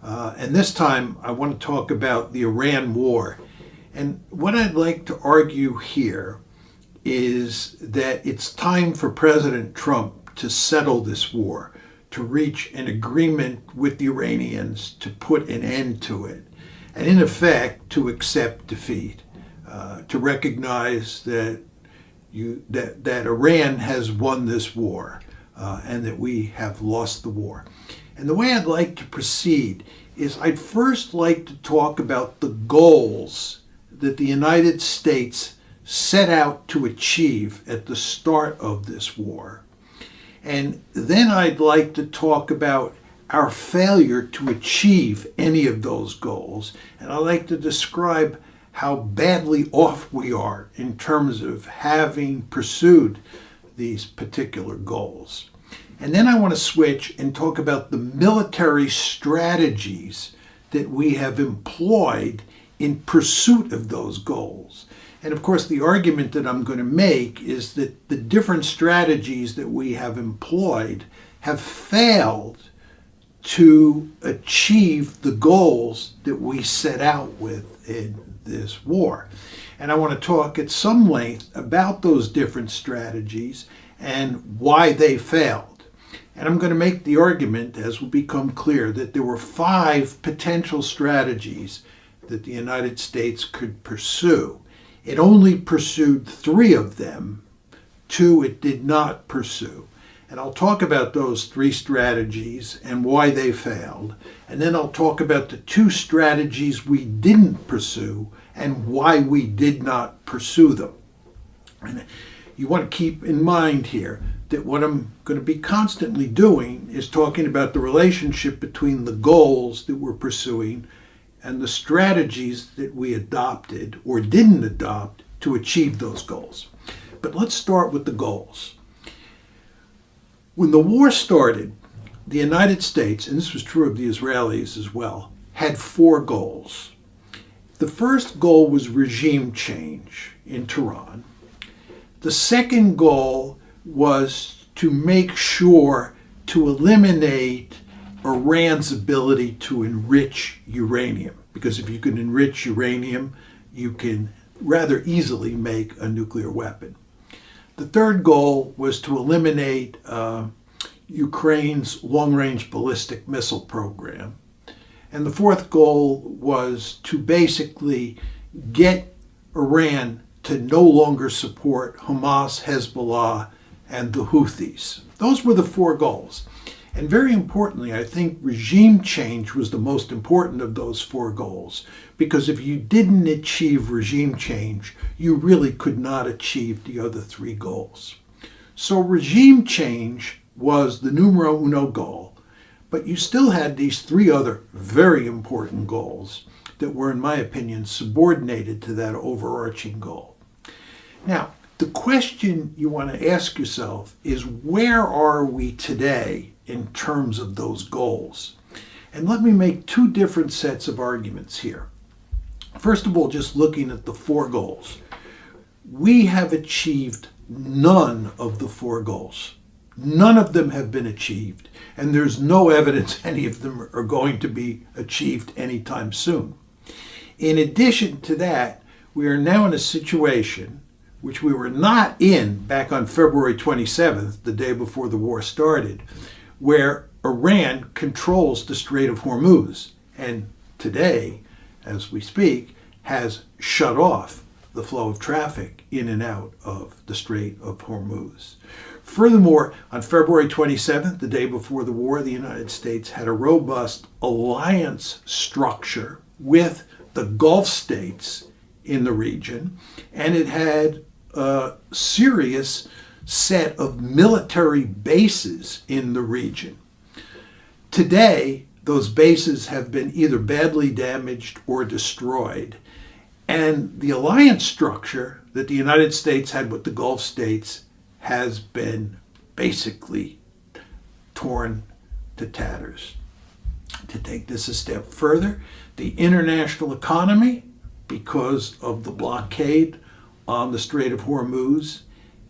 And this time I want to talk about the Iran war. And what I'd like to argue here is that it's time for President Trump to settle this war, to reach an agreement with the Iranians to put an end to it, and in effect to accept defeat, to recognize that Iran has won this war and that we have lost the war. And the way I'd like to proceed is I'd first like to talk about the goals that the United States set out to achieve at the start of this war. And then I'd like to talk about our failure to achieve any of those goals. And I'd like to describe how badly off we are in terms of having pursued these particular goals. And then I want to switch and talk about the military strategies that we have employed in pursuit of those goals. And of course, the argument that I'm going to make is that the different strategies that we have employed have failed to achieve the goals that we set out with in this war. And I want to talk at some length about those different strategies and why they failed. And I'm going to make the argument, as will become clear, that there were 5 potential strategies that the United States could pursue. It only pursued 3 of them. 2 it did not pursue. And I'll talk about those 3 strategies and why they failed. And then I'll talk about the 2 strategies we didn't pursue and why we did not pursue them. And you want to keep in mind here that what I'm going to be constantly doing is talking about the relationship between the goals that we're pursuing and the strategies that we adopted or didn't adopt to achieve those goals. But let's start with the goals. When the war started, the United States, and this was true of the Israelis as well, had 4 goals. The first goal was regime change in Tehran. The second goal was to make sure to eliminate Iran's ability to enrich uranium, because if you can enrich uranium, you can rather easily make a nuclear weapon. The third goal was to eliminate Ukraine's long-range ballistic missile program. And the fourth goal was to basically get Iran to no longer support Hamas, Hezbollah, and the Houthis. Those were the 4 goals. And very importantly, I think regime change was the most important of those 4 goals, because if you didn't achieve regime change, you really could not achieve the other 3 goals. So regime change was the numero uno goal, but you still had these 3 other very important goals that were, in my opinion, subordinated to that overarching goal. Now, the question you want to ask yourself is, where are we today in terms of those goals? And let me make 2 different sets of arguments here. First of all, just looking at the 4 goals. We have achieved none of the 4 goals. None of them have been achieved, and there's no evidence any of them are going to be achieved anytime soon. In addition to that, we are now in a situation which we were not in back on February 27th, the day before the war started, where Iran controls the Strait of Hormuz, and today, as we speak, has shut off the flow of traffic in and out of the Strait of Hormuz. Furthermore, on February 27th, the day before the war, the United States had a robust alliance structure with the Gulf states in the region, and it had a serious set of military bases in the region. Today, those bases have been either badly damaged or destroyed, and the alliance structure that the United States had with the Gulf states has been basically torn to tatters. To take this a step further, the international economy, because of the blockade on the Strait of Hormuz,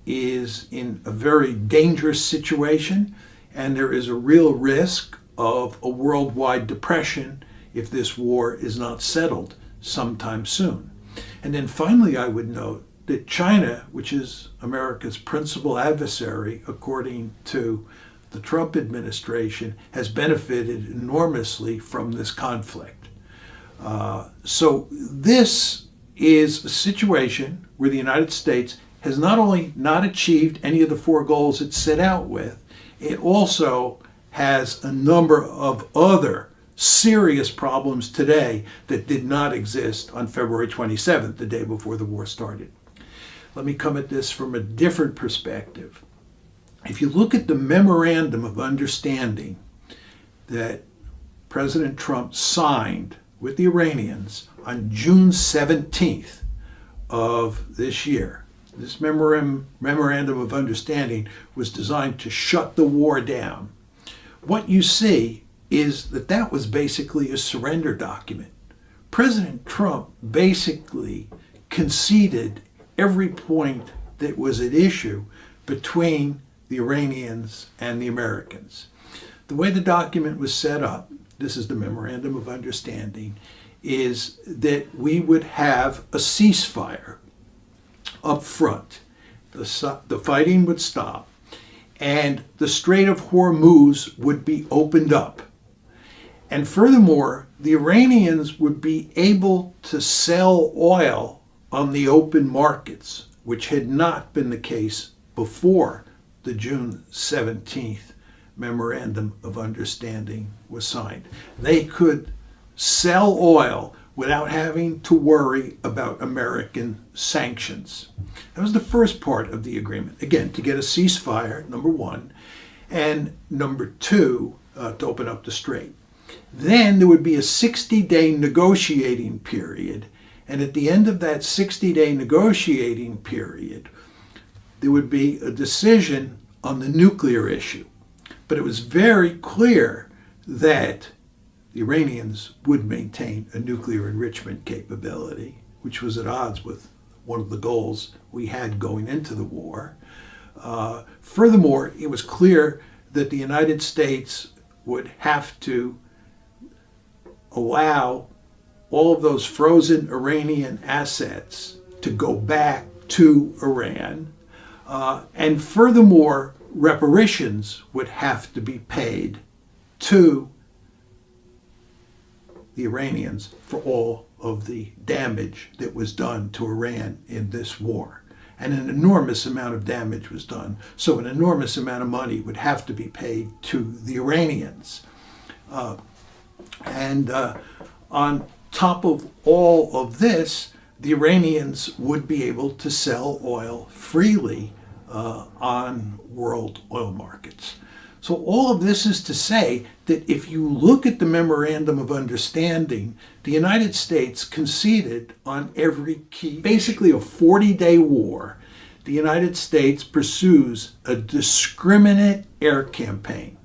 is in a very dangerous situation, and there is a real risk of a worldwide depression if this war is not settled sometime soon. And then finally, I would note that China, which is America's principal adversary, according to the Trump administration, has benefited enormously from this conflict. So this is a situation where the United States has not only not achieved any of the four goals it set out with, it also has a number of other serious problems today that did not exist on February 27th, the day before the war started. Let me come at this from a different perspective. If you look at the memorandum of understanding that President Trump signed with the Iranians on June 17th of this year, this memorandum of understanding was designed to shut the war down. What you see is that that was basically a surrender document. President Trump basically conceded every point that was at issue between the Iranians and the Americans. The way the document was set up, this is the Memorandum of Understanding, is that we would have a ceasefire up front. The fighting would stop, and the Strait of Hormuz would be opened up. And furthermore, the Iranians would be able to sell oil on the open markets, which had not been the case before the June 17th Memorandum of Understanding was signed. They could sell oil without having to worry about American sanctions. That was the first part of the agreement. Again, to get a ceasefire, number one, and number two, to open up the strait. Then there would be a 60-day negotiating period, and at the end of that 60-day negotiating period, there would be a decision on the nuclear issue. But it was very clear that the Iranians would maintain a nuclear enrichment capability, which was at odds with one of the goals we had going into the war. Furthermore, it was clear that the United States would have to allow all of those frozen Iranian assets to go back to Iran. And furthermore, reparations would have to be paid to the Iranians for all of the damage that was done to Iran in this war. And an enormous amount of damage was done. So an enormous amount of money would have to be paid to the Iranians. On top of all of this, the Iranians would be able to sell oil freely on world oil markets. So all of this is to say that if you look at the Memorandum of Understanding, the United States conceded on every key, basically a 40-day war. The United States pursues a discriminate air campaign.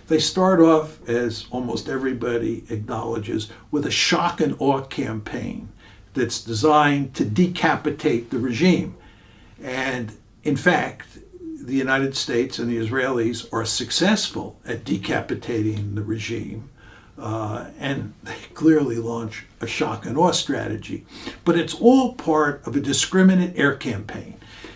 They start off, as almost everybody acknowledges, with a shock and awe campaign that's designed to decapitate the regime. And in fact, the United States and the Israelis are successful at decapitating the regime, and they clearly launch a shock and awe strategy. But it's all part of a discriminate air campaign.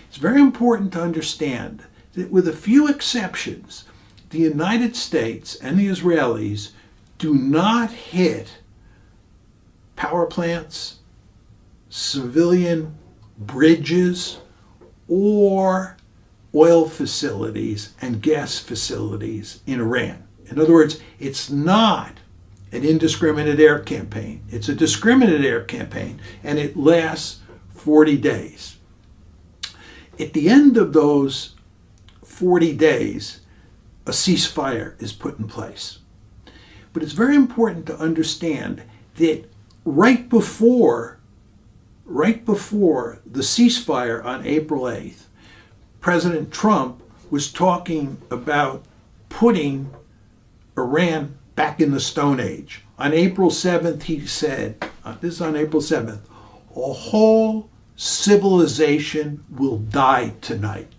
It's very important to understand that with a few exceptions, the United States and the Israelis do not hit power plants, civilian bridges, or oil facilities and gas facilities in Iran. In other words, it's not an indiscriminate air campaign. It's a discriminate air campaign, and it lasts 40 days. At the end of those 40 days, a ceasefire is put in place. But it's very important to understand that right before the ceasefire on April 8th, President Trump was talking about putting Iran back in the Stone Age. On April 7th, he said, this is on April 7th, a whole civilization will die tonight.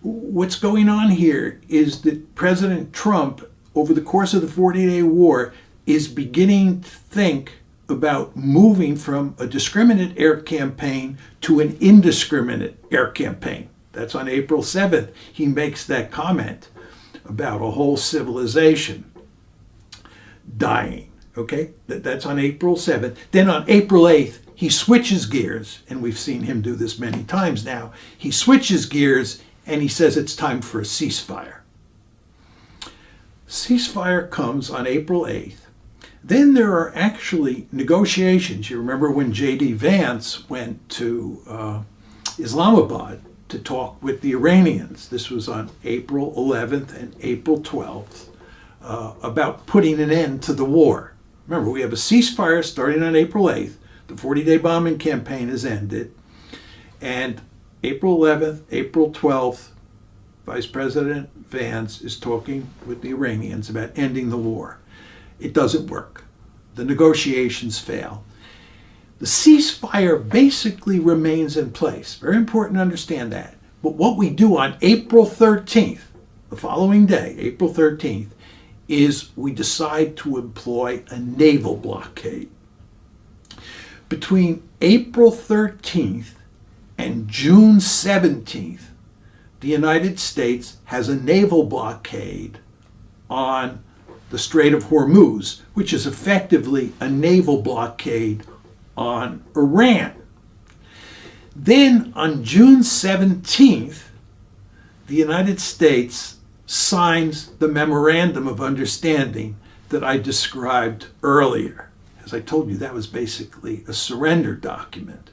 What's going on here is that President Trump over the course of the 40-day war, is beginning to think about moving from a discriminate air campaign to an indiscriminate air campaign. That's on April 7th. He makes that comment about a whole civilization dying. Okay, that's on April 7th. Then on April 8th, he switches gears, and we've seen him do this many times now. He switches gears and he says it's time for a ceasefire. Ceasefire comes on April 8th. Then there are actually negotiations. You remember when J.D. Vance went to Islamabad to talk with the Iranians. This was on April 11th and April 12th about putting an end to the war. Remember, we have a ceasefire starting on April 8th. The 40-day bombing campaign has ended. And April 11th, April 12th, Vice President Vance is talking with the Iranians about ending the war. It doesn't work. The negotiations fail. The ceasefire basically remains in place. Very important to understand that. But what we do on April 13th, the following day, April 13th, is we decide to employ a naval blockade. Between April 13th and June 17th, the United States has a naval blockade on the Strait of Hormuz, which is effectively a naval blockade on Iran. Then on June 17th, the United States signs the Memorandum of Understanding that I described earlier. As I told you, that was basically a surrender document.